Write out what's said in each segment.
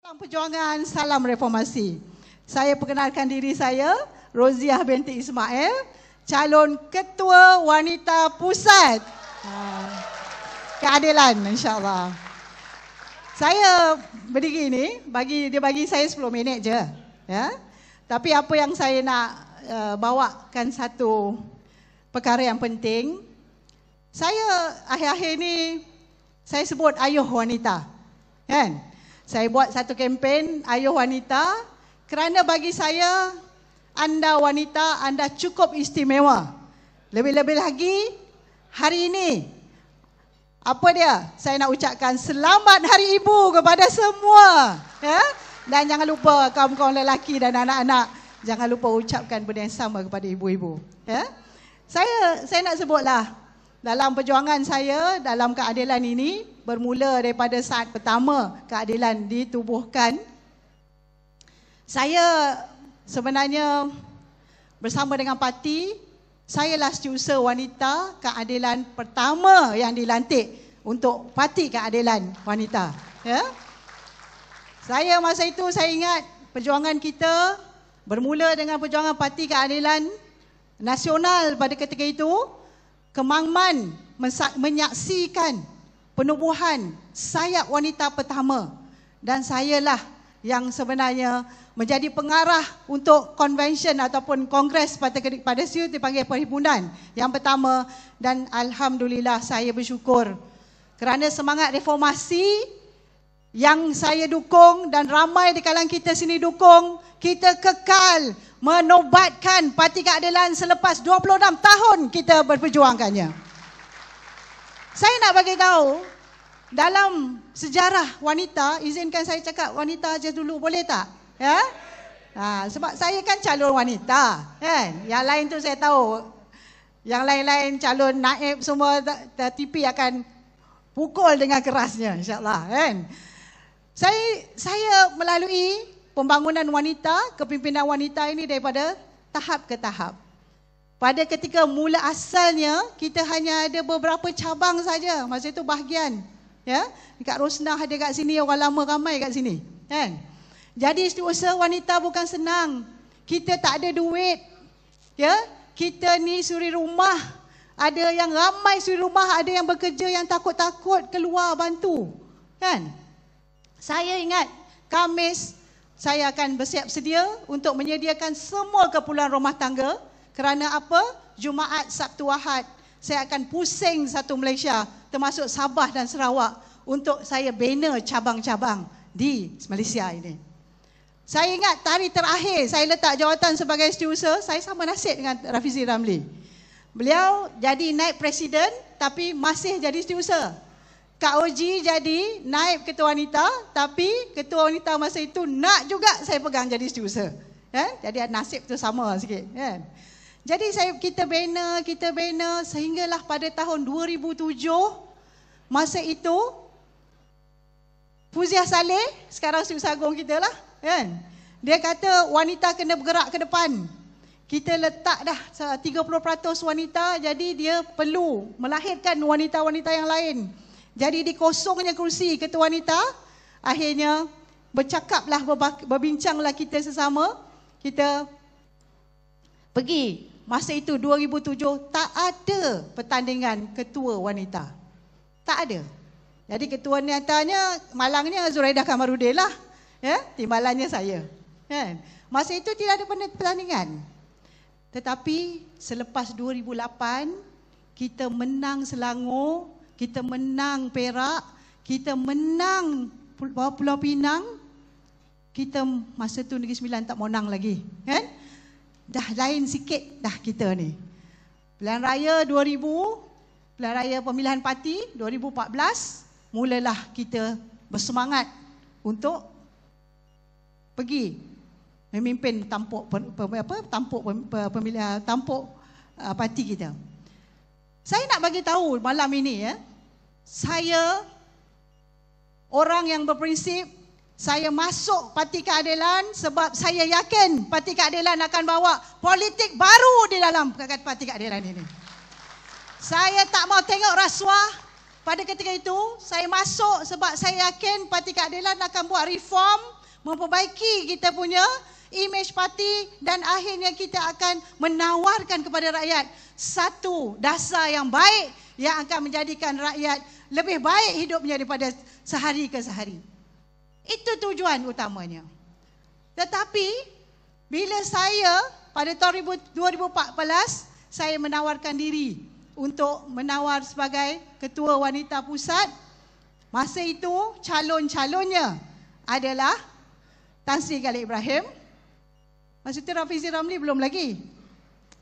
Salam perjuangan, salam reformasi. Saya perkenalkan diri saya, Roziah binti Ismail, calon Ketua Wanita Pusat Keadilan, insyaAllah. Saya berdiri ni, dia bagi saya 10 minit je. Ya? Tapi apa yang saya nak bawakan satu perkara yang penting. Saya akhir-akhir ni, saya sebut ayuh wanita. Kan? Saya buat satu kempen ayuh wanita kerana bagi saya anda wanita, anda cukup istimewa. Lebih-lebih lagi hari ini, apa dia? Saya nak ucapkan selamat Hari Ibu kepada semua. Ya? Dan jangan lupa kaum-kaum lelaki dan anak-anak, jangan lupa ucapkan benda yang sama kepada ibu-ibu. Ya? Saya nak sebutlah, dalam perjuangan saya dalam keadilan ini, bermula daripada saat pertama keadilan ditubuhkan, saya sebenarnya bersama dengan parti, sayalah setiausaha wanita keadilan pertama yang dilantik untuk Parti Keadilan Wanita. Ya? Saya masa itu saya ingat perjuangan kita bermula dengan perjuangan Parti Keadilan Nasional pada ketika itu. Kemang Man menyaksikan penubuhan sayap wanita pertama, dan sayalah yang sebenarnya menjadi pengarah untuk konvensyen ataupun kongres pada situ dipanggil perhimpunan yang pertama. Dan alhamdulillah saya bersyukur kerana semangat reformasi yang saya dukung dan ramai di kalangan kita sini dukung, kita kekal menobatkan Parti Keadilan selepas 26 tahun kita berperjuangkannya. Saya nak bagi tahu, dalam sejarah wanita, izinkan saya cakap wanita aja dulu, boleh tak? Ya? Sebab saya kan calon wanita, kan? Yang lain tu saya tahu, yang lain-lain calon naib semua TV akan pukul dengan kerasnya, insyaAllah, kan? Saya melalui pembangunan wanita, kepimpinan wanita ini daripada tahap ke tahap. Pada ketika mula asalnya, kita hanya ada beberapa cabang saja. Masa itu bahagian. Ya? Dekat Rosnah ada kat sini, orang lama ramai kat sini. Kan? Jadi setiausaha wanita bukan senang. Kita tak ada duit. Ya? Kita ni suri rumah. Ada yang ramai suri rumah, ada yang bekerja yang takut-takut keluar bantu. Kan? Saya ingat Khamis, saya akan bersiap sedia untuk menyediakan semua keperluan rumah tangga. Kerana apa? Jumaat, Sabtu, Ahad, saya akan pusing satu Malaysia, termasuk Sabah dan Sarawak, untuk saya bina cabang-cabang di Malaysia ini. Saya ingat hari terakhir saya letak jawatan sebagai setiausaha, saya sama nasib dengan Rafizi Ramli. Beliau jadi naib presiden tapi masih jadi setiausaha. Kak Oji jadi naib ketua wanita, tapi ketua wanita masa itu nak juga saya pegang jadi setiausaha. Jadi nasib tu sama sikit. Jadi kita bina sehinggalah pada tahun 2007, masa itu Fuziah Saleh, sekarang setiausaha agung kita lah. Dia kata wanita kena bergerak ke depan. Kita letak dah 30% wanita, jadi dia perlu melahirkan wanita-wanita yang lain. Jadi dikosongnya kursi ketua wanita, akhirnya bercakaplah, berbincanglah kita sesama. Kita pergi, masa itu 2007 tak ada pertandingan ketua wanita. Tak ada. Jadi ketua wanitanya malangnya Zuraidah Kamarudin lah. Timbalannya saya. Masa itu tidak ada pertandingan. Tetapi selepas 2008, kita menang Selangor, kita menang Perak, kita menang Pulau Pinang. Kita masa tu Negeri Sembilan tak menang lagi, kan? Dah lain sikit dah kita ni. Pilihan Raya 2000, Pilihan Raya Pemilihan Parti 2014, mulalah kita bersemangat untuk pergi memimpin tampuk pemilihan, tampuk parti kita. Saya nak bagi tahu malam ini, saya orang yang berprinsip, saya masuk Parti Keadilan sebab saya yakin Parti Keadilan akan bawa politik baru di dalam Parti Keadilan ini. Saya tak mau tengok rasuah, pada ketika itu saya masuk sebab saya yakin Parti Keadilan akan buat reform, memperbaiki kita punya imej parti dan akhirnya kita akan menawarkan kepada rakyat satu dasar yang baik yang akan menjadikan rakyat lebih baik hidupnya daripada sehari ke sehari. Itu tujuan utamanya. Tetapi bila saya pada tahun 2014 saya menawarkan diri untuk menawar sebagai Ketua Wanita Pusat. Masa itu calon-calonnya adalah Tan Sri Khalid Ibrahim. Masa itu Rafizi Ramli belum lagi.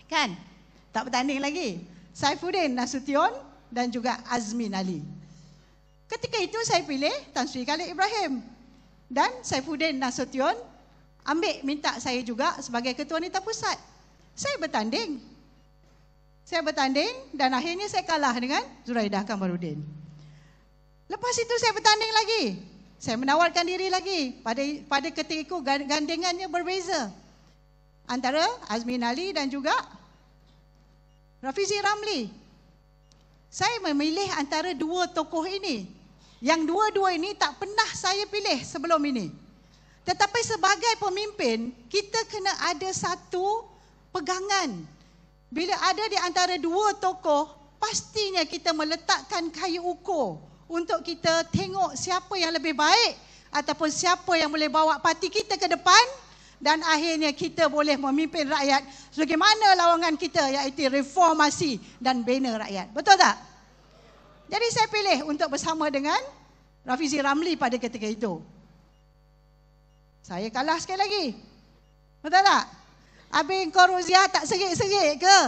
Kan? Tak bertanding lagi. Saifuddin Nasution dan juga Azmin Ali. Ketika itu saya pilih Tan Sri Khalid Ibrahim. Dan Saifuddin Nasution minta saya juga sebagai Ketua Wanita Pusat. Saya bertanding dan akhirnya saya kalah dengan Zuraidah Kamarudin. Lepas itu saya bertanding lagi. Saya menawarkan diri lagi. Pada ketika itu gandengannya berbeza. Antara Azmin Ali dan juga Rafizi Ramli. Saya memilih antara dua tokoh ini. Yang dua-dua ini tak pernah saya pilih sebelum ini. Tetapi sebagai pemimpin, kita kena ada satu pegangan. Bila ada di antara dua tokoh, pastinya kita meletakkan kayu ukur untuk kita tengok siapa yang lebih baik ataupun siapa yang boleh bawa parti kita ke depan dan akhirnya kita boleh memimpin rakyat sebagaimana lawangan kita iaitu reformasi dan bina rakyat. Betul tak? Jadi saya pilih untuk bersama dengan Rafizi Ramli pada ketika itu. Saya kalah sekali lagi. Betul tak? Habis kau Rozia tak serik-serik ke?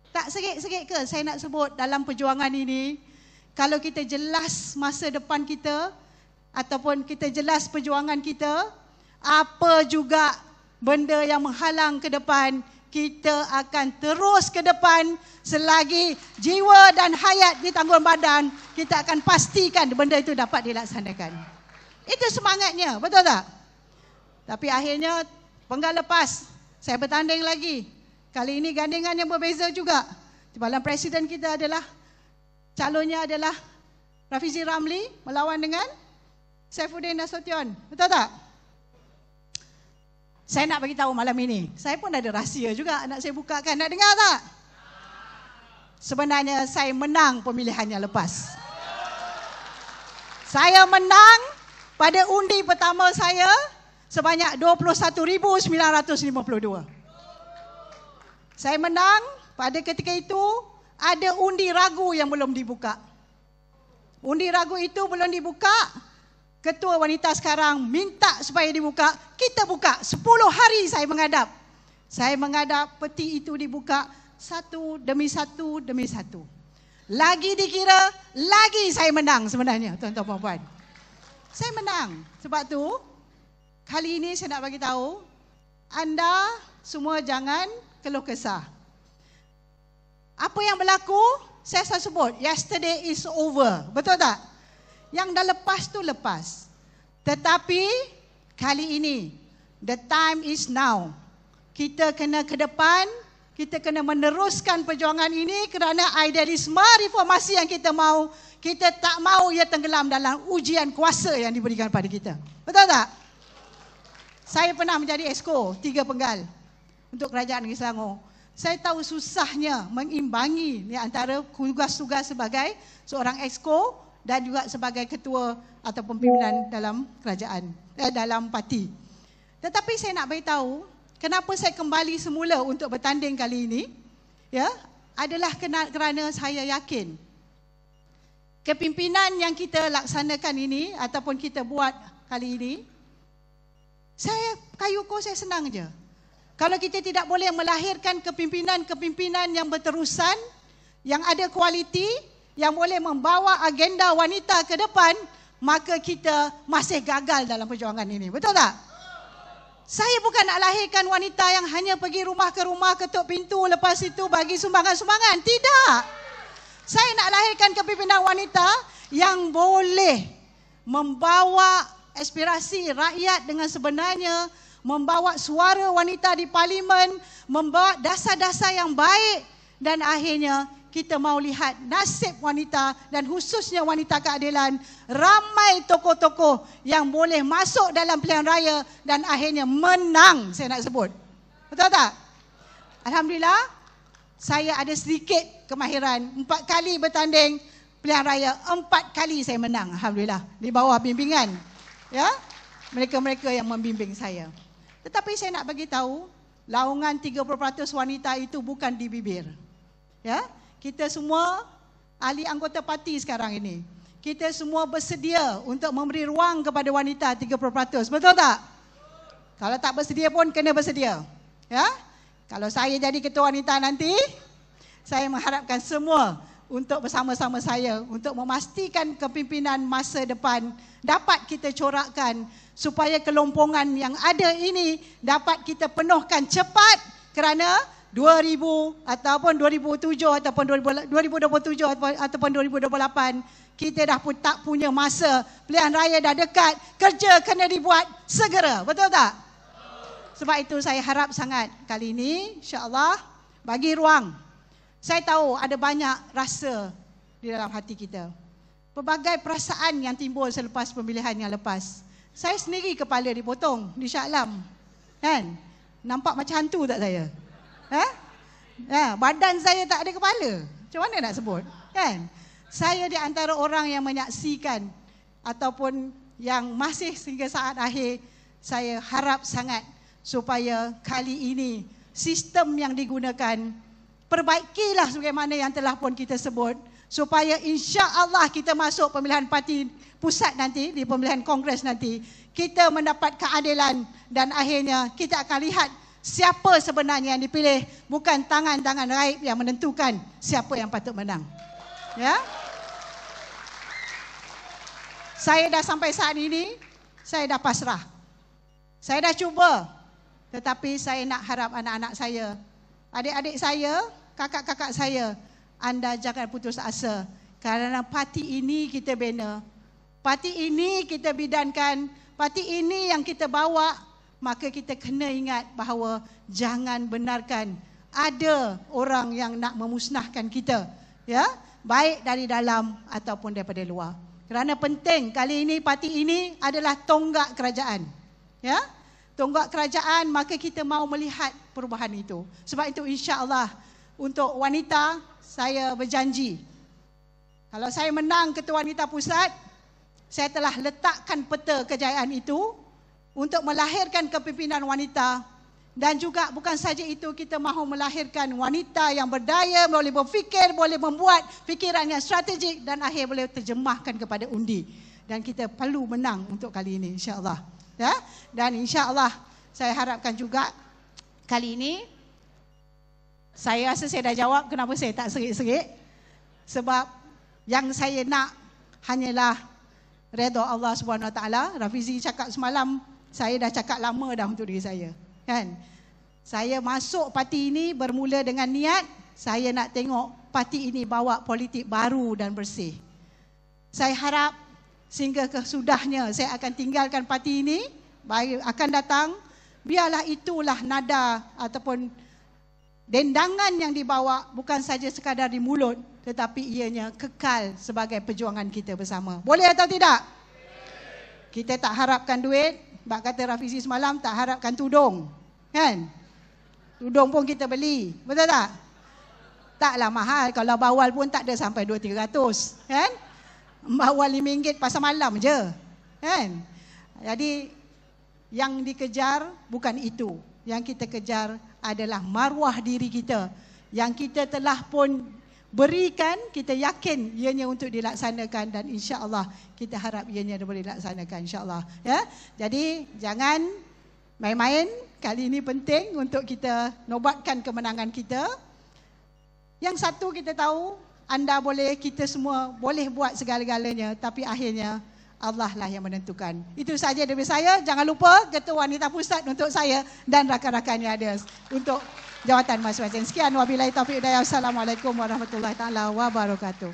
Tak serik-serik ke? Saya nak sebut dalam perjuangan ini, kalau kita jelas masa depan kita, ataupun kita jelas perjuangan kita, apa juga benda yang menghalang ke depan, kita akan terus ke depan selagi jiwa dan hayat di tanggungan badan, kita akan pastikan benda itu dapat dilaksanakan. Itu semangatnya, betul tak? Tapi akhirnya penggal lepas, saya bertanding lagi. Kali ini gandengan yang berbeza juga. Timbalan Presiden kita adalah, calonnya adalah Rafizi Ramli melawan dengan Saifuddin Nasution. Betul tak? Saya nak bagi tahu malam ini. Saya pun ada rahsia juga nak saya bukakan. Nak dengar tak? Sebenarnya saya menang pemilihannya lepas. Saya menang pada undi pertama saya sebanyak 21,952. Saya menang pada ketika itu ada undi ragu yang belum dibuka. Undi ragu itu belum dibuka. Ketua Wanita sekarang minta supaya dibuka. Kita buka. 10 hari saya menghadap. Saya menghadap peti itu dibuka satu demi satu demi satu. Lagi dikira, lagi saya menang sebenarnya, tuan-tuan dan puan. Saya menang. Sebab tu kali ini saya nak bagi tahu, anda semua jangan keluh kesah. Apa yang berlaku, saya selalu sebut, yesterday is over. Betul tak? Yang dah lepas tu lepas. Tetapi kali ini, the time is now. Kita kena ke depan, kita kena meneruskan perjuangan ini kerana idealisme reformasi yang kita mahu, kita tak mahu ia tenggelam dalam ujian kuasa yang diberikan pada kita. Betul tak? Saya pernah menjadi Exco 3 penggal untuk Kerajaan Negeri Selangor. Saya tahu susahnya mengimbangi di antara tugas-tugas sebagai seorang Exco dan juga sebagai ketua ataupun pimpinan dalam kerajaan, dalam parti. Tetapi saya nak beritahu, kenapa saya kembali semula untuk bertanding kali ini, ya, adalah kerana saya yakin kepimpinan yang kita laksanakan ini ataupun kita buat kali ini, kayu ukur saya senang je. Kalau kita tidak boleh melahirkan kepimpinan-kepimpinan yang berterusan, yang ada kualiti, yang boleh membawa agenda wanita ke depan, maka kita masih gagal dalam perjuangan ini. Betul tak? Saya bukan nak lahirkan wanita yang hanya pergi rumah ke rumah, ketuk pintu, lepas itu bagi sumbangan-sumbangan. Tidak. Saya nak lahirkan kepimpinan wanita yang boleh membawa aspirasi rakyat dengan sebenarnya, membawa suara wanita di parlimen, membawa dasar-dasar yang baik dan akhirnya kita mau lihat nasib wanita dan khususnya wanita keadilan. Ramai tokoh-tokoh yang boleh masuk dalam pilihan raya dan akhirnya menang, saya nak sebut. Betul tak? Alhamdulillah, saya ada sedikit kemahiran. 4 kali bertanding pilihan raya, 4 kali saya menang. Alhamdulillah, di bawah bimbingan ya mereka-mereka yang membimbing saya. Tetapi saya nak bagi tahu, laungan 30% wanita itu bukan di bibir. Ya, kita semua ahli anggota parti sekarang ini, kita semua bersedia untuk memberi ruang kepada wanita 30%. Betul tak? Kalau tak bersedia pun kena bersedia. Ya, kalau saya jadi ketua wanita nanti, saya mengharapkan semua untuk bersama-sama saya untuk memastikan kepimpinan masa depan dapat kita corakkan supaya kelompongan yang ada ini dapat kita penuhkan cepat, kerana 2000 ataupun 2007 ataupun 2027 ataupun 2028 kita dah pun tak punya masa. Pilihan raya dah dekat, kerja kena dibuat segera. Betul tak? Sebab itu saya harap sangat kali ini insya-Allah bagi ruang. Saya tahu ada banyak rasa di dalam hati kita. Pelbagai perasaan yang timbul selepas pemilihan yang lepas. Saya sendiri kepala dipotong di Shah Alam. Kan? Nampak macam hantu tak saya? Badan saya tak ada kepala. Macam mana nak sebut? Kan? Saya di antara orang yang menyaksikan ataupun yang masih sehingga saat akhir, saya harap sangat supaya kali ini sistem yang digunakan perbaikilah sebagaimana yang telah pun kita sebut, supaya insya-Allah kita masuk pemilihan parti pusat nanti, di pemilihan kongres nanti, kita mendapat keadilan dan akhirnya kita akan lihat siapa sebenarnya yang dipilih, bukan tangan-tangan raib yang menentukan siapa yang patut menang. Ya. Saya dah sampai saat ini, saya dah pasrah. Saya dah cuba, tetapi saya nak harap anak-anak saya, adik-adik saya, kakak-kakak saya, anda jangan putus asa. Kerana parti ini kita bina, parti ini kita bidankan, parti ini yang kita bawa, maka kita kena ingat bahawa jangan benarkan ada orang yang nak memusnahkan kita, ya, baik dari dalam ataupun daripada luar. Kerana penting kali ini parti ini adalah tonggak kerajaan, ya, tonggak kerajaan, maka kita mau melihat perubahan itu. Sebab itu insya-Allah untuk wanita, saya berjanji, kalau saya menang Ketua Wanita Pusat, saya telah letakkan peta kejayaan itu untuk melahirkan kepimpinan wanita. Dan juga bukan saja itu, kita mahu melahirkan wanita yang berdaya, boleh berfikir, boleh membuat fikiran yang strategik dan akhir boleh terjemahkan kepada undi. Dan kita perlu menang untuk kali ini insya-Allah. Ya? Dan insya-Allah saya harapkan juga kali ini, saya rasa saya dah jawab kenapa saya tak serik-serik. Sebab yang saya nak hanyalah redha Allah SWT. Rafizi cakap semalam, saya dah cakap lama dah untuk diri saya. Kan? Saya masuk parti ini bermula dengan niat, saya nak tengok parti ini bawa politik baru dan bersih. Saya harap sehingga kesudahnya saya akan tinggalkan parti ini, akan datang, biarlah itulah nada ataupun dendangan yang dibawa bukan saja sekadar di mulut, tetapi ianya kekal sebagai perjuangan kita bersama. Boleh atau tidak? Kita tak harapkan duit, bak kata Rafizi semalam, tak harapkan tudung. Kan? Tudung pun kita beli, betul tak? Taklah mahal, kalau bawal pun tak ada sampai 200-300. Kan? Bawal RM5 pasal malam je. Kan? Jadi yang dikejar bukan itu. Yang kita kejar adalah maruah diri kita yang kita telah pun berikan, kita yakin ianya untuk dilaksanakan dan insya-Allah kita harap ianya boleh dilaksanakan insya-Allah, ya. Jadi jangan main-main, kali ini penting untuk kita nobatkan kemenangan kita. Yang satu kita tahu, anda boleh, kita semua boleh buat segala-galanya, tapi akhirnya Allah lah yang menentukan. Itu saja dari saya. Jangan lupa Ketua Wanita Pusat untuk saya dan rakan-rakan yang ada untuk jawatan masing-masing. Sekian, wabillahi taufiq hidayah. Assalamualaikum warahmatullahi taala wabarakatuh.